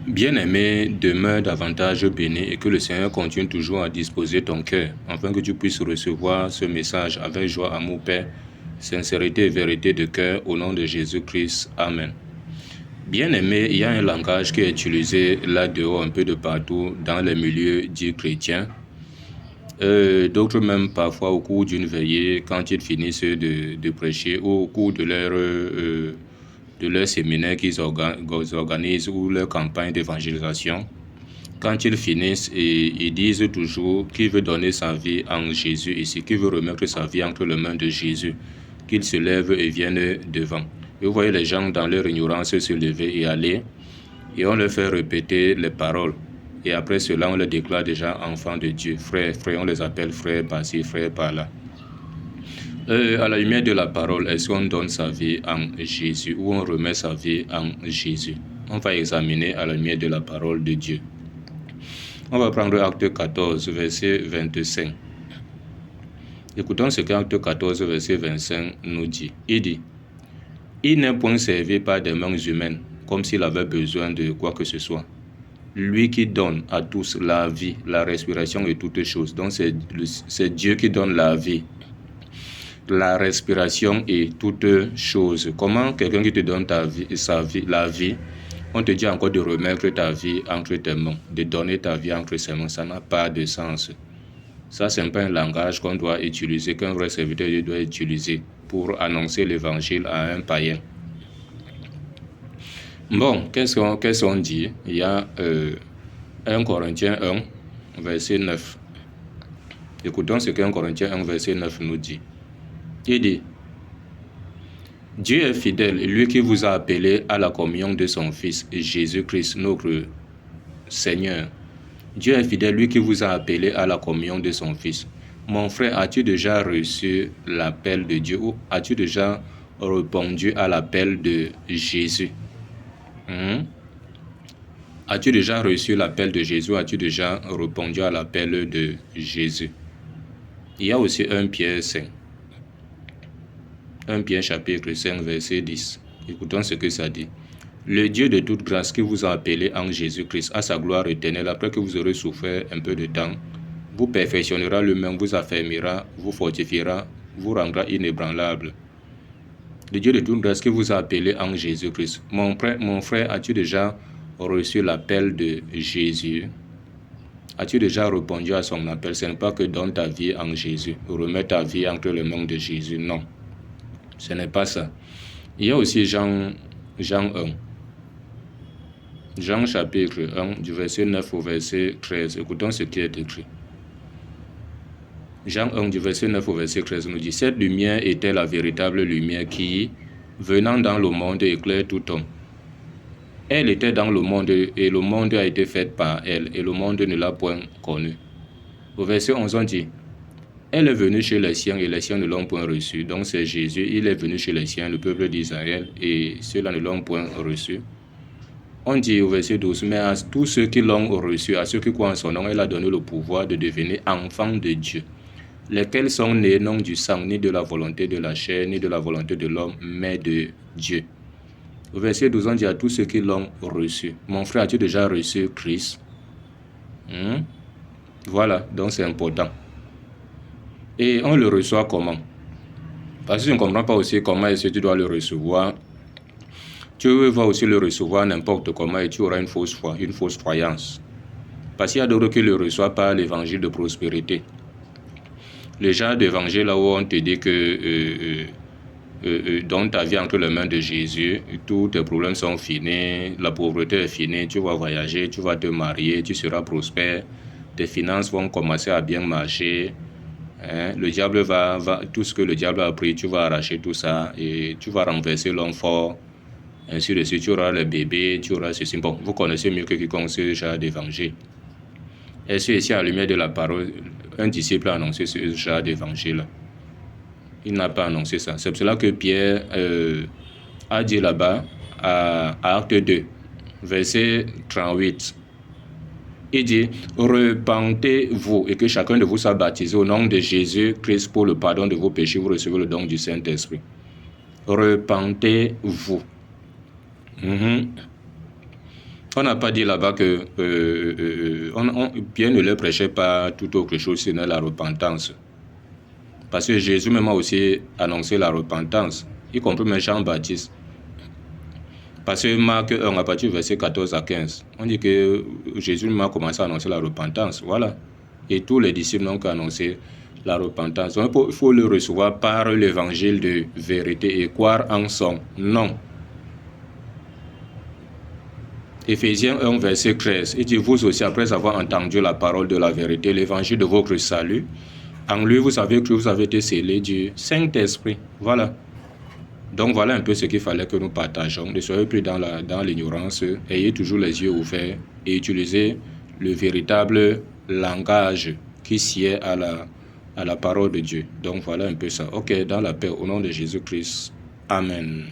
Bien-aimé, demeure davantage béni et que le Seigneur continue toujours à disposer ton cœur, afin que tu puisses recevoir ce message avec joie, amour, paix, sincérité et vérité de cœur, au nom de Jésus-Christ. Amen. Bien-aimé, il y a un langage qui est utilisé là-dehors un peu de partout dans les milieux dits chrétiens. D'autres même parfois au cours d'une veillée, quand ils finissent de prêcher, ou au cours de leur séminaire qu'ils organisent ou leur campagne d'évangélisation, quand ils finissent, ils disent toujours qu'il veut donner sa vie en Jésus ici, qu'il veut remettre sa vie entre les mains de Jésus, qu'il se lève et vienne devant. Et vous voyez les gens dans leur ignorance se lever et aller, et on leur fait répéter les paroles. Et après cela, on les déclare déjà enfants de Dieu. Frères, on les appelle frères par-ci, frères par-là. À la lumière de la parole, est-ce qu'on donne sa vie en Jésus ou on remet sa vie en Jésus? On va examiner à la lumière de la parole de Dieu. On va prendre Acte 14, verset 25. Écoutons ce qu'Acte 14, verset 25 nous dit. Il dit, « Il n'est point servi par des mains humaines, comme s'il avait besoin de quoi que ce soit. Lui qui donne à tous la vie, la respiration et toutes choses. » Donc c'est Dieu qui donne la vie, la respiration et toutes choses. Comment quelqu'un qui te donne la vie, on te dit encore de remettre ta vie entre tes mains, de donner ta vie entre ses mains, ça n'a pas de sens. Ça, c'est pas un langage qu'on doit utiliser, qu'un vrai serviteur doit utiliser pour annoncer l'évangile à un païen. Bon, qu'est-ce qu'on dit? Il y a 1 Corinthiens 1, verset 9. Écoutons ce qu'un Corinthiens 1, verset 9 nous dit. Il dit, « Dieu est fidèle, lui qui vous a appelé à la communion de son Fils, Jésus-Christ, notre Seigneur. Dieu est fidèle, lui qui vous a appelé à la communion de son Fils. Mon frère, as-tu déjà reçu l'appel de Dieu ou as-tu déjà répondu à l'appel de Jésus? As-tu déjà reçu l'appel de Jésus ou as-tu déjà répondu à l'appel de Jésus? Il y a aussi 1 Pierre 5. 1 Pierre chapitre 5, verset 10. Écoutons ce que ça dit. « Le Dieu de toute grâce qui vous a appelé en Jésus-Christ à sa gloire éternelle, après que vous aurez souffert un peu de temps, vous perfectionnera lui-même, vous affermira, vous fortifiera, vous rendra inébranlable. Le Dieu de toute grâce qui vous a appelé en Jésus-Christ. » Mon frère, as-tu déjà reçu l'appel de Jésus? As-tu déjà répondu à son appel? Ce n'est pas que donne ta vie en Jésus, remets ta vie entre les mains de Jésus, non. Ce n'est pas ça. Il y a aussi Jean 1. Jean chapitre 1, du verset 9 au verset 13. Écoutons ce qui est écrit. Jean 1, du verset 9 au verset 13 nous dit, « Cette lumière était la véritable lumière qui, venant dans le monde, éclaire tout homme. Elle était dans le monde et le monde a été fait par elle et le monde ne l'a point connue. » Au verset 11, on dit, « Elle est venue chez les siens et les siens ne l'ont point reçue. » Donc c'est Jésus, il est venu chez les siens, le peuple d'Israël, et ceux-là ne l'ont point reçu. On dit au verset 12, « Mais à tous ceux qui l'ont reçu, à ceux qui croient en son nom, elle a donné le pouvoir de devenir enfants de Dieu, lesquels sont nés non du sang, ni de la volonté de la chair, ni de la volonté de l'homme, mais de Dieu. » Au verset 12, on dit à tous ceux qui l'ont reçu. Mon frère, as-tu déjà reçu Christ? Voilà, donc c'est important. Et on le reçoit comment? Parce que je ne comprends pas aussi comment est-ce que tu dois le recevoir. Tu vas aussi le recevoir n'importe comment et tu auras une fausse foi, une fausse croyance. Parce qu'il y a d'autres qui le reçoivent par l'évangile de prospérité. Le genre d'évangile là où on te dit que donne ta vie entre les mains de Jésus, tous tes problèmes sont finis, la pauvreté est finie, tu vas voyager, tu vas te marier, tu seras prospère, tes finances vont commencer à bien marcher. Le diable tout ce que le diable a pris, tu vas arracher tout ça et tu vas renverser l'homme fort. Ainsi de suite, tu auras les bébés, tu auras ceci. Bon, vous connaissez mieux que quiconque ce genre d'évangile. Est-ce que ici, à la lumière de la parole, un disciple a annoncé ce genre d'évangile? Il n'a pas annoncé ça. C'est pour cela que Pierre a dit là-bas, à Acte 2, verset 38. Il dit, « Repentez-vous et que chacun de vous soit baptisé au nom de Jésus-Christ pour le pardon de vos péchés, vous recevez le don du Saint-Esprit. » Repentez-vous. On n'a pas dit là-bas que Pierre ne leur prêchait pas tout autre chose sinon la repentance. Parce que Jésus même a aussi annoncé la repentance, y compris même Jean-Baptiste. Parce que Marc 1, à partir du verset 14 à 15, on dit que Jésus même a commencé à annoncer la repentance. Voilà. Et tous les disciples n'ont qu'annoncé la repentance. Donc, il faut le recevoir par l'évangile de vérité et croire en son nom. Éphésiens 1, verset 13, il dit, vous aussi, après avoir entendu la parole de la vérité, l'évangile de votre salut, en lui, vous savez que vous avez été scellés du Saint-Esprit. Voilà. Donc, voilà un peu ce qu'il fallait que nous partageons. Ne soyez plus dans l'ignorance. Ayez toujours les yeux ouverts et utilisez le véritable langage qui sied à la parole de Dieu. Donc, voilà un peu ça. Ok, dans la paix, au nom de Jésus-Christ. Amen.